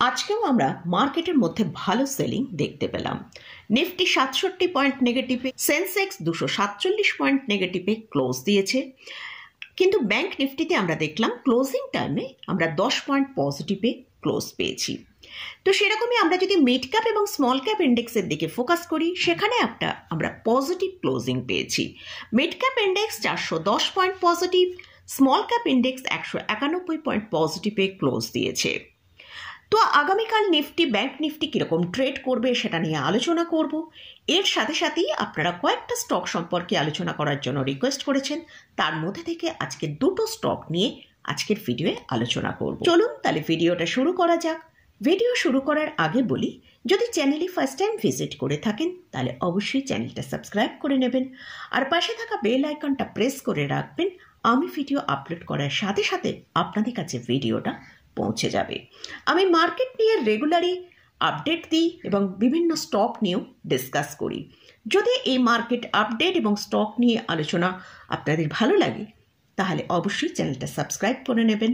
আজকেও আমরা মার্কেটের মধ্যে ভালো সেলিং দেখতে পেলাম। নিফটি 67 পয়েন্ট নেগেটিভে, সেন্সেক্স 247 পয়েন্ট নেগেটিভে ক্লোজ দিয়েছে। কিন্তু ব্যাংক নিফটিতে আমরা দেখলাম ক্লোজিং টাইমে আমরা 10 পয়েন্ট পজিটিভে ক্লোজ পেয়েছি। তো সেরকমই আমরা যদি মিড ক্যাপ এবং স্মল ক্যাপ ইন্ডেক্সের দিকে ফোকাস করি, সেখানে আমরা পজিটিভ ক্লোজিং পেয়েছি। Mid cap index 410 point positive, small cap index 191 point পজিটিভে ক্লোজ দিয়েছে। তো আগামীকাল নিফটি, ব্যাংক নিফটি কীরকম ট্রেড করবে সেটা নিয়ে আলোচনা করব। এর সাথে সাথেই আপনারা কয়েকটা স্টক সম্পর্কে আলোচনা করার জন্য রিকোয়েস্ট করেছেন, তার মধ্যে থেকে আজকে দুটো স্টক নিয়ে আজকের ভিডিওয়ে আলোচনা করব। চলুন তাহলে ভিডিওটা শুরু করা যাক। ভিডিও শুরু করার আগে বলি, যদি চ্যানেলে ফার্স্ট টাইম ভিজিট করে থাকেন তাহলে অবশ্যই চ্যানেলটা সাবস্ক্রাইব করে নেবেন, আর পাশে থাকা বেল আইকনটা প্রেস করে রাখবেন। আমি ভিডিও আপলোড করার সাথে সাথে আপনাদের কাছে ভিডিওটা পৌঁছে যাবে। আমি মার্কেট নিয়ে রেগুলারই আপডেট দিই এবং বিভিন্ন স্টক নিয়েও ডিসকাস করি। যদি এই মার্কেট আপডেট এবং স্টক নিয়ে আলোচনা আপনাদের ভালো লাগে তাহলে অবশ্যই চ্যানেলটা সাবস্ক্রাইব করে নেবেন,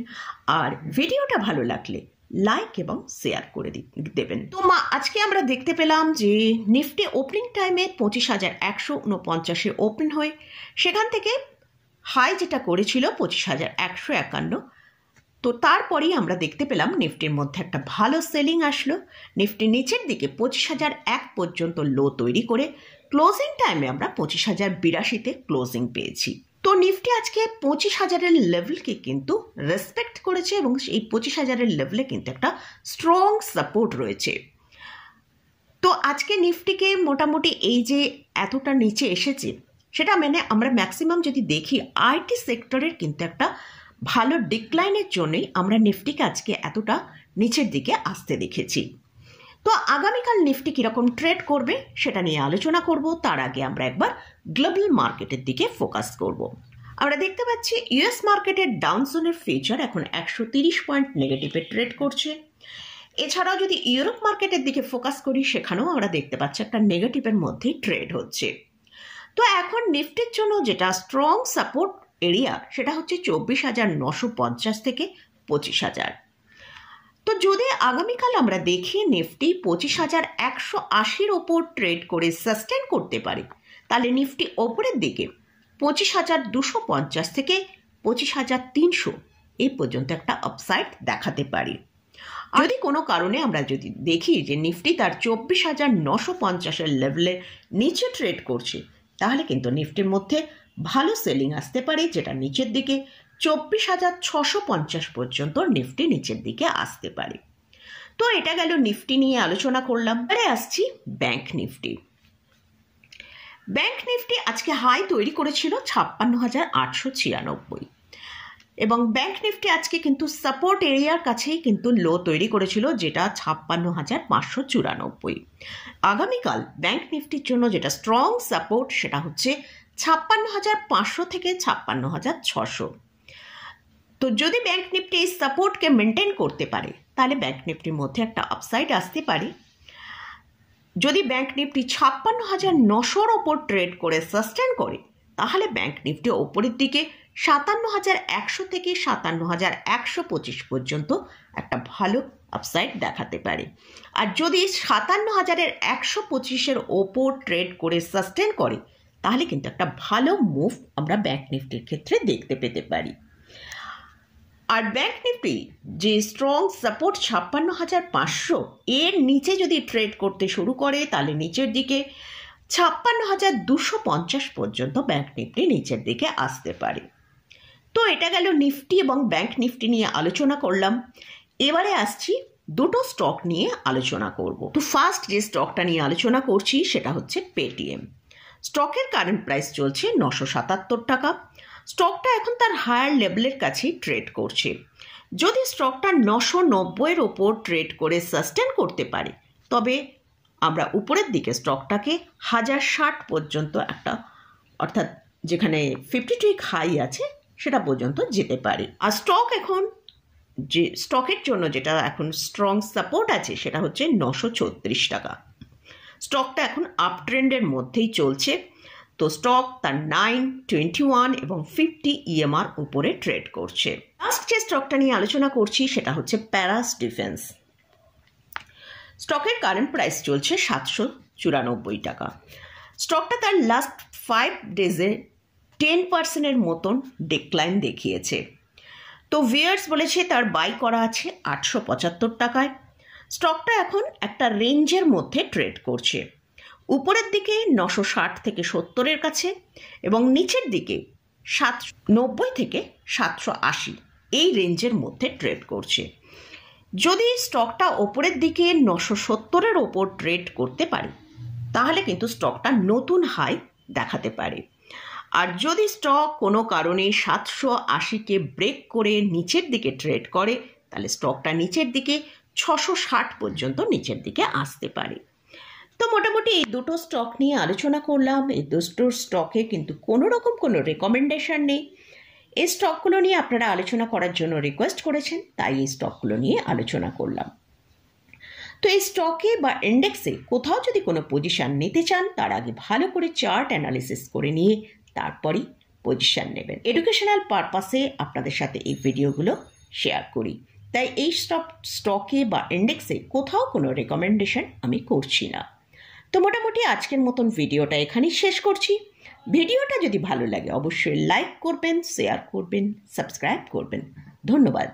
আর ভিডিওটা ভালো লাগলে লাইক এবং শেয়ার করে দেবেন। তো আজকে আমরা দেখতে পেলাম যে নিফটি ওপেনিং টাইমে 25,149-এ ওপেন হয়ে সেখান থেকে হাই যেটা করেছিল 25,151। তো তারপরেই আমরা দেখতে পেলাম নিফটির মধ্যে একটা ভালো সেলিং আসলো। নিফটি নিচের দিকে 25,001 পর্যন্ত লো তৈরি করে ক্লোজিং টাইমে আমরা 25,082-তে ক্লোজিং পেয়েছি। তো নিফটি আজকে 25,000-এর লেভেলকে কিন্তু রেসপেক্ট করেছে এবং এই 25,000-এর লেভেলে কিন্তু একটা স্ট্রং সাপোর্ট রয়েছে। তো আজকে নিফটিকে মোটামুটি এই যে এতটা নিচে এসেছে, সেটা মানে আমরা ম্যাক্সিমাম যদি দেখি আইটি সেক্টরের কিন্তু একটা ভালো ডিক্লাইনের জন্যই আমরা নিফটিকে আজকে এতটা নিচের দিকে আসতে দেখেছি। তো আগামীকাল নিফটি কীরকম ট্রেড করবে সেটা নিয়ে আলোচনা করব। তার আগে আমরা একবার গ্লোবাল মার্কেটের দিকে ফোকাস করব। আমরা দেখতে পাচ্ছি ইউএস মার্কেটের ডাউন জোনের ফিউচার এখন 130 পয়েন্ট নেগেটিভে ট্রেড করছে। এছাড়াও যদি ইউরোপ মার্কেটের দিকে ফোকাস করি, সেখানেও আমরা দেখতে পাচ্ছি একটা নেগেটিভের মধ্যেই ট্রেড হচ্ছে। তো এখন নিফটির জন্য যেটা স্ট্রং সাপোর্ট এরিয়া সেটা হচ্ছে 24,950 থেকে 25,000। তো যদি আগামীকাল আমরা দেখি নিফটি 25,180-র ওপর ট্রেড করে সাস্টেন করতে পারে, তাহলে নিফটি ওপরের দিকে 25,250 থেকে 25,300 এই পর্যন্ত একটা আপসাইড দেখাতে পারে। যদি কোনো কারণে আমরা যদি দেখি যে নিফটি তার 24,950-এর লেভেলের নিচে ট্রেড করছে, তাহলে কিন্তু নিফটির মধ্যে ভালো সেলিং আসতে পারে, যেটা নিচের দিকে 24,650 পর্যন্ত নিফটি নিচের দিকে আসতে পারে। তো এটা গেল নিফটি নিয়ে আলোচনা করলাম। এবারে আসছি ব্যাংক নিফটি। ব্যাংক নিফটি আজকে হাই তৈরি করেছিল 56,896 এবং ব্যাংক নিফটি আজকে কিন্তু সাপোর্ট এরিয়ার কাছেই কিন্তু লো তৈরি করেছিল, যেটা 56,594। আগামীকাল ব্যাংক নিফটির জন্য যেটা স্ট্রং সাপোর্ট সেটা হচ্ছে 56,500 থেকে 56,600। তো যদি ব্যাংক নিফটি এই সাপোর্টকে মেনটেন করতে পারে তাহলে ব্যাংক নিফটির মধ্যে একটা আপসাইড আসতে পারে। যদি ব্যাংক নিফটি 56,900-র ওপর ট্রেড করে সাস্টেন করে, তাহলে ব্যাংক নিফটি ওপরের দিকে 57,100 থেকে 57,125 পর্যন্ত একটা ভালো আপসাইড দেখাতে পারে। আর যদি 57,125-এর ওপর ট্রেড করে সাস্টেন করে, তাহলে কিন্তু একটা ভালো মুভ আমরা ব্যাংক নিফটির ক্ষেত্রে দেখতে পেতে পারি। আর ব্যাংক নিফটি যে স্ট্রং সাপোর্ট 56,500 এর নিচে যদি ট্রেড করতে শুরু করে, তাহলে নিচের দিকে 56,250 পর্যন্ত ব্যাংক নিফটি নিচের দিকে আসতে পারে। তো এটা গেল নিফটি এবং ব্যাংক নিফটি নিয়ে আলোচনা করলাম। এবারে আসছি দুটো স্টক নিয়ে আলোচনা করব। তো ফার্স্ট যে স্টকটা নিয়ে আলোচনা করছি সেটা হচ্ছে পেটিএম। স্টকের কারেন্ট প্রাইস চলছে 977 টাকা। স্টকটা এখন তার হায়ার লেভেলের কাছেই ট্রেড করছে। যদি স্টকটা 990-এর ওপর ট্রেড করে সাস্টেন করতে পারে, তবে আমরা উপরের দিকে স্টকটাকে 1060 পর্যন্ত একটা, অর্থাৎ যেখানে 52-উইক হাই আছে সেটা পর্যন্ত যেতে পারে। আর স্টক এখন যে স্টকের জন্য যেটা এখন স্ট্রং সাপোর্ট আছে সেটা হচ্ছে 934 টাকা। স্টকটা এখন আপ ট্রেন্ডের মধ্যেই চলছে। তো স্টক তার 9, 21 এবং 50 EMR উপরে ট্রেড করছে। লাস্ট যে স্টকটা নিয়ে আলোচনা করছি সেটা হচ্ছে প্যারাস ডিফেন্স। স্টকের কারেন্ট প্রাইস চলছে 794 টাকা। স্টকটা তার লাস্ট 5 ডেজে 10% মতন ডিক্লাইন দেখিয়েছে। তো ভিউয়ার্স বলেছে তার বাই করা আছে 875 টাকায়। স্টকটা এখন একটা রেঞ্জের মধ্যে ট্রেড করছে, উপরের দিকে 960 থেকে 70-এর কাছে এবং নিচের দিকে 790 থেকে 780 এই রেঞ্জের মধ্যে ট্রেড করছে। যদি স্টকটা ওপরের দিকে 970-এর ওপর ট্রেড করতে পারে তাহলে কিন্তু স্টকটা নতুন হাই দেখাতে পারে। আর যদি স্টক কোনো কারণে 780-কে ব্রেক করে নিচের দিকে ট্রেড করে তাহলে স্টকটা নিচের দিকে 660 পর্যন্ত নিচের দিকে আসতে পারে। তো মোটামুটি এই দুটো স্টক নিয়ে আলোচনা করলাম। এই দুটো স্টকে কিন্তু কোনো রকম কোনো রেকমেন্ডেশন নেই। এই স্টকগুলো নিয়ে আপনারা আলোচনা করার জন্য রিকোয়েস্ট করেছেন, তাই এই স্টকগুলো নিয়ে আলোচনা করলাম। তো এই স্টকে বা ইন্ডেক্সে কোথাও যদি কোনো পজিশন নিতে চান তার আগে ভালো করে চার্ট অ্যানালিসিস করে নিয়ে তারপরই পজিশন নেবেন। এডুকেশনাল পারপাসে আপনাদের সাথে এই ভিডিওগুলো শেয়ার করি, তাই এই স্টকে বা ইন্ডেক্সে কোথাও কোনো রেকমেন্ডেশন আমি করছি না। তো মোটামুটি আজকের মতন ভিডিওটা এখানেই শেষ করছি। ভিডিওটা যদি ভালো লাগে অবশ্যই লাইক করবেন, শেয়ার করবেন, সাবস্ক্রাইব করবেন। ধন্যবাদ।